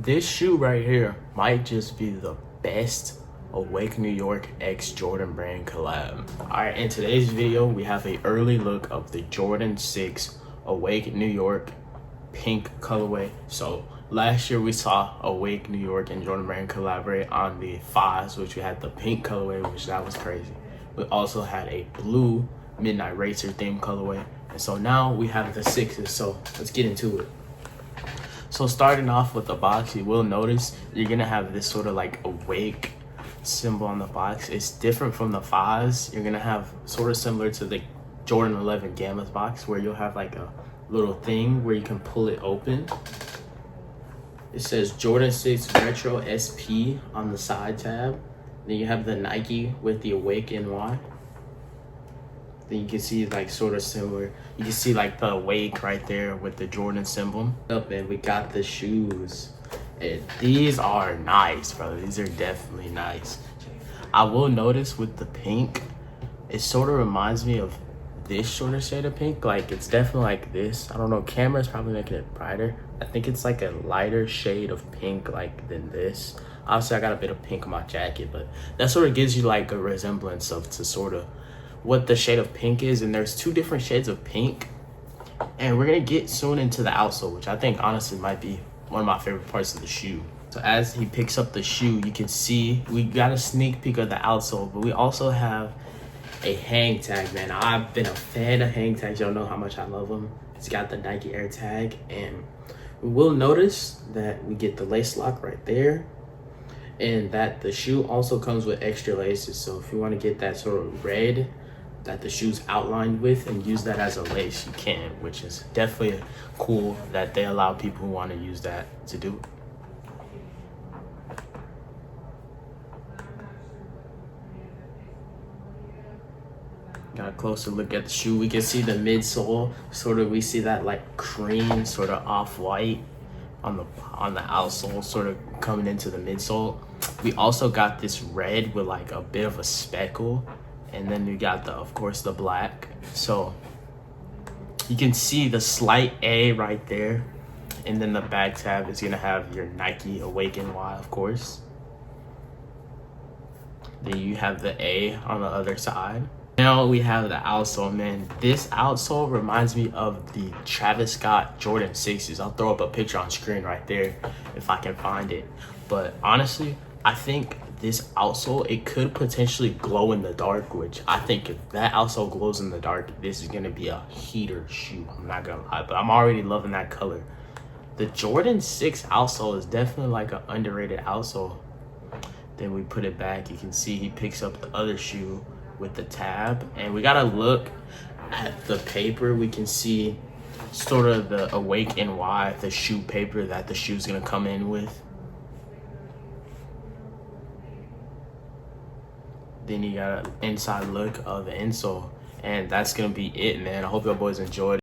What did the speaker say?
This shoe right here might just be the best Awake New York X Jordan brand collab. Alright, in today's video, we have an early look of the Jordan 6 Awake New York pink colorway. So last year we saw Awake New York and Jordan brand collaborate on the 5s, which we had the pink colorway, which that was crazy. We also had a blue Midnight Racer theme colorway. And so now we have the 6s, so let's get into it. So starting off with the box, you will notice you're gonna have this sort of like awake symbol on the box. It's different from the 5s. You're gonna have sort of similar to the Jordan 11 Gamma's box, where you'll have like a little thing where you can pull it open. It says Jordan 6 Retro SP on the side tab. Then you have the Nike with the Awake NY. Then you can see like sort of similar. You can see like the Awake right there with the Jordan symbol. Up, and we got the shoes. And these are nice, brother. These are definitely nice. I will notice with the pink, it sort of reminds me of this shorter shade of pink. Like it's definitely like this. I don't know, camera's probably making it brighter. I think it's like a lighter shade of pink like than this. Obviously I got a bit of pink on my jacket, but that sort of gives you like a resemblance of to sort of what the shade of pink is. And there's two different shades of pink, and we're gonna get soon into the outsole, which I think honestly might be one of my favorite parts of the shoe. So as he picks up the shoe, you can see we got a sneak peek of the outsole, but we also have a hang tag. Man, I've been a fan of hang tags. Y'all know how much I love them. It's got the Nike Air tag, and we will notice that we get the lace lock right there, and that the shoe also comes with extra laces. So if you want to get that sort of red that the shoe's outlined with and use that as a lace, you can, which is definitely cool that they allow people who want to use that to do it. Got a closer look at the shoe. We can see the midsole, sort of, we see that like cream sort of off-white on the outsole, sort of coming into the midsole. We also got this red with like a bit of a speckle, and then we got the, of course, the black. So you can see the slight A right there, and then the back tab is gonna have your Nike Awake NY, of course. Then you have the A on the other side. Now we have the outsole. Man, this outsole reminds me of the Travis Scott Jordan 6s. I'll throw up a picture on screen right there if I can find it. But honestly, I think this outsole, it could potentially glow in the dark, which I think if that outsole glows in the dark, this is gonna be a heater shoe. I'm not gonna lie, but I'm already loving that color. The Jordan 6 outsole is definitely like an underrated outsole. Then we put it back. You can see he picks up the other shoe with the tab, and we gotta look at the paper. We can see sort of the Awake NY, the shoe paper that the shoe's gonna come in with. Then you got an inside look of the insole, and that's gonna be it, man. I hope y'all boys enjoyed.